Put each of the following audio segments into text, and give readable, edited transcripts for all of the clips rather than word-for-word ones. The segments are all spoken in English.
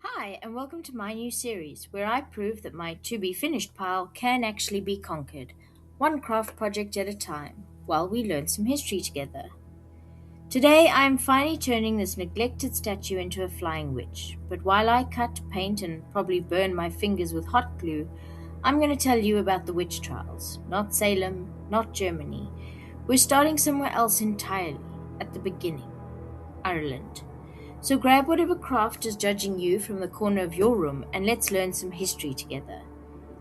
Hi, and welcome to my new series where I prove that my to be finished pile can actually be conquered, one craft project at a time, while we learn some history together. Today I am finally turning this neglected statue into a flying witch, but while I cut, paint, and probably burn my fingers with hot glue, I'm going to tell you about the witch trials. Not Salem, not Germany. We're starting somewhere else entirely, at the beginning Ireland. So grab whatever craft is judging you from the corner of your room and let's learn some history together.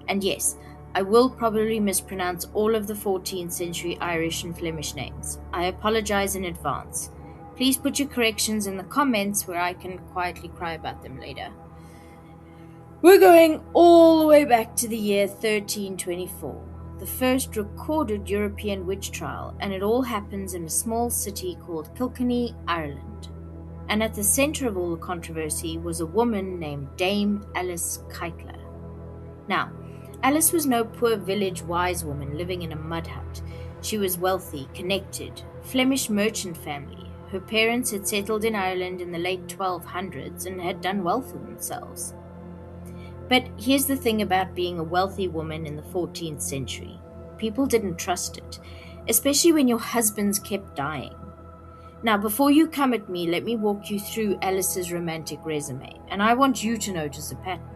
And yes, I will probably mispronounce all of the 14th century Irish and Flemish names. I apologize in advance. Please put your corrections in the comments where I can quietly cry about them later. We're going all the way back to the year 1324, the first recorded European witch trial, and it all happens in a small city called Kilkenny, Ireland. And at the center of all the controversy was a woman named Dame Alice Keitler. Now, Alice was no poor village wise woman living in a mud hut. She was wealthy, connected, Flemish merchant family. Her parents had settled in Ireland in the late 1200s and had done well for themselves. But here's the thing about being a wealthy woman in the 14th century. People didn't trust it, especially when your husbands kept dying. Now, before you come at me, let me walk you through Alice's romantic resume, and I want you to notice a pattern.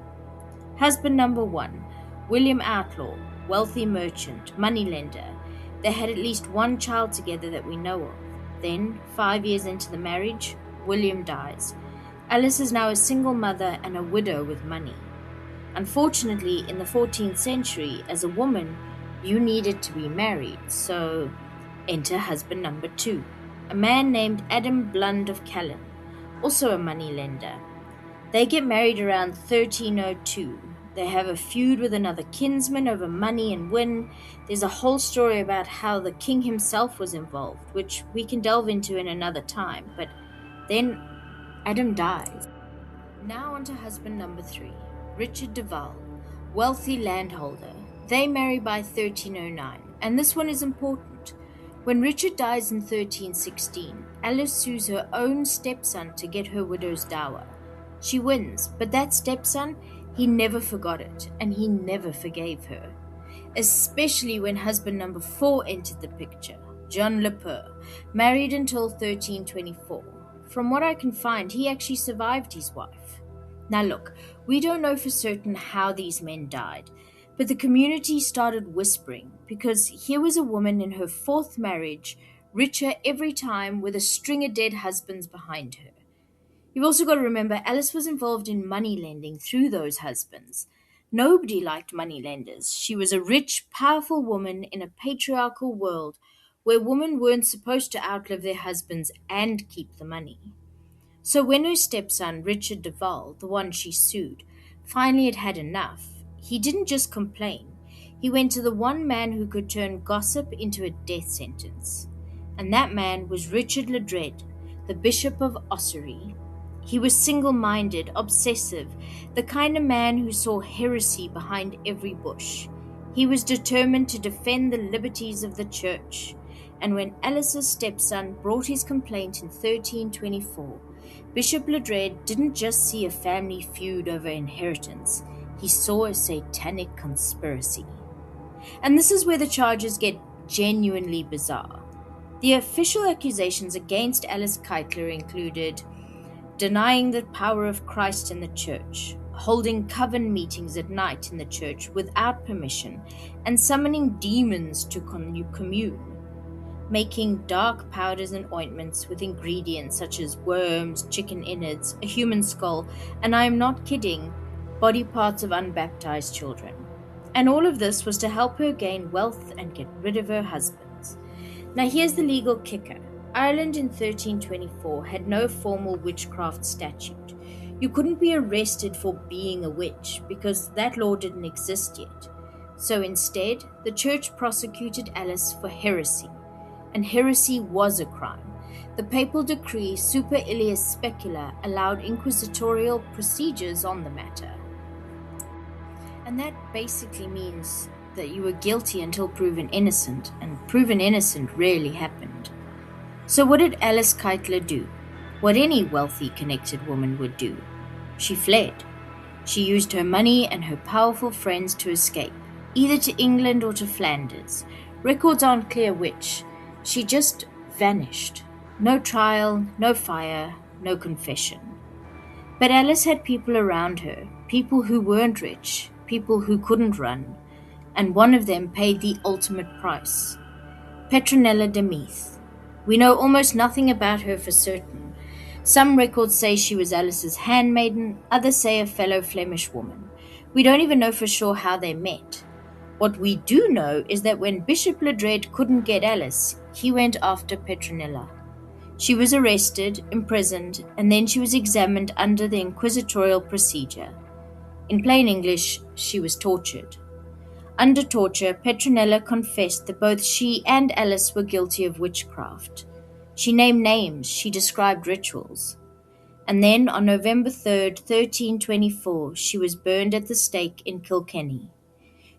Husband number one, William Outlaw, wealthy merchant, moneylender. They had at least one child together that we know of. Then, 5 years into the marriage, William dies. Alice is now a single mother and a widow with money. Unfortunately, in the 14th century, as a woman, you needed to be married, so enter husband number two, a man named Adam Blund of Callan, also a moneylender. They get married around 1302. They have a feud with another kinsman over money and win. There's a whole story about how the king himself was involved, which we can delve into in another time, but then Adam dies. Now on to husband number three, Richard de Val, wealthy landholder. They marry by 1309, and this one is important. When Richard dies in 1316, Alice sues her own stepson to get her widow's dower. She wins, but that stepson, he never forgot it, and he never forgave her. Especially when husband number four entered the picture, John Le Poer, married until 1324. From what I can find, he actually survived his wife. Now look, we don't know for certain how these men died, but the community started whispering because here was a woman in her fourth marriage, richer every time with a string of dead husbands behind her. You've also got to remember Alice was involved in money lending through those husbands. Nobody liked money lenders. She was a rich, powerful woman in a patriarchal world where women weren't supposed to outlive their husbands and keep the money. So when her stepson, Richard de Val, the one she sued, finally had had enough, he didn't just complain. He went to the one man who could turn gossip into a death sentence. And that man was Richard Le Dread, the Bishop of Ossory. He was single minded, obsessive, the kind of man who saw heresy behind every bush. He was determined to defend the liberties of the church. And when Alice's stepson brought his complaint in 1324, Bishop Le Dread didn't just see a family feud over inheritance, he saw a satanic conspiracy. And this is where the charges get genuinely bizarre. The official accusations against Alice Keitler included denying the power of Christ in the church, holding coven meetings at night in the church without permission, and summoning demons to commune, making dark powders and ointments with ingredients such as worms, chicken innards, a human skull, and I am not kidding, body parts of unbaptized children. And all of this was to help her gain wealth and get rid of her husbands. Now here's the legal kicker. Ireland in 1324 had no formal witchcraft statute. You couldn't be arrested for being a witch because that law didn't exist yet. So instead, the church prosecuted Alice for heresy. And heresy was a crime. The papal decree Super Ilias Specula allowed inquisitorial procedures on the matter. And that basically means that you were guilty until proven innocent, and proven innocent rarely happened. So what did Alice Keitler do? What any wealthy, connected woman would do. She fled. She used her money and her powerful friends to escape, either to England or to Flanders. Records aren't clear which. She just vanished. No trial, no fire, no confession. But Alice had people around her, people who weren't rich, people who couldn't run, and one of them paid the ultimate price. Petronella de Meath. We know almost nothing about her for certain. Some records say she was Alice's handmaiden, others say a fellow Flemish woman. We don't even know for sure how they met. What we do know is that when Bishop Ledred couldn't get Alice, he went after Petronella. She was arrested, imprisoned, and then she was examined under the inquisitorial procedure. In plain English, she was tortured. Under torture, Petronella confessed that both she and Alice were guilty of witchcraft. She named names, she described rituals. And then, on November 3rd, 1324, she was burned at the stake in Kilkenny.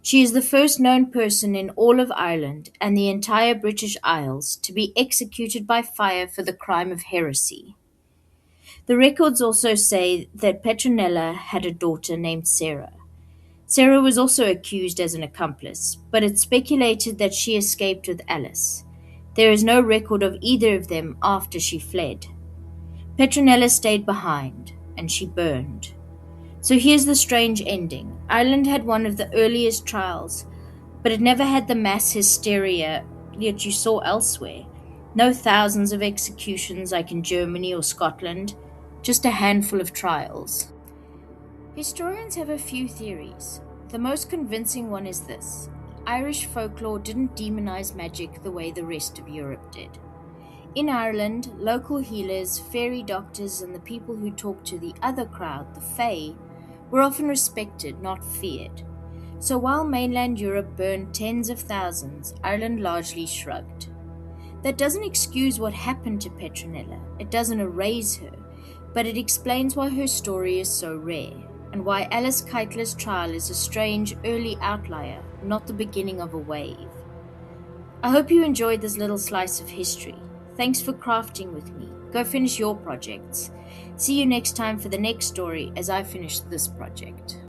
She is the first known person in all of Ireland and the entire British Isles to be executed by fire for the crime of heresy. The records also say that Petronella had a daughter named Sarah. Sarah was also accused as an accomplice, but it's speculated that she escaped with Alice. There is no record of either of them after she fled. Petronella stayed behind, and she burned. So here's the strange ending. Ireland had one of the earliest trials, but it never had the mass hysteria that you saw elsewhere. No thousands of executions like in Germany or Scotland, just a handful of trials. Historians have a few theories. The most convincing one is this. Irish folklore didn't demonize magic the way the rest of Europe did. In Ireland, local healers, fairy doctors, and the people who talked to the other crowd, the Fae, were often respected, not feared. So while mainland Europe burned tens of thousands, Ireland largely shrugged. That doesn't excuse what happened to Petronella. It doesn't erase her, but it explains why her story is so rare, and why Alice Keitler's trial is a strange early outlier, not the beginning of a wave. I hope you enjoyed this little slice of history. Thanks for crafting with me. Go finish your projects. See you next time for the next story as I finish this project.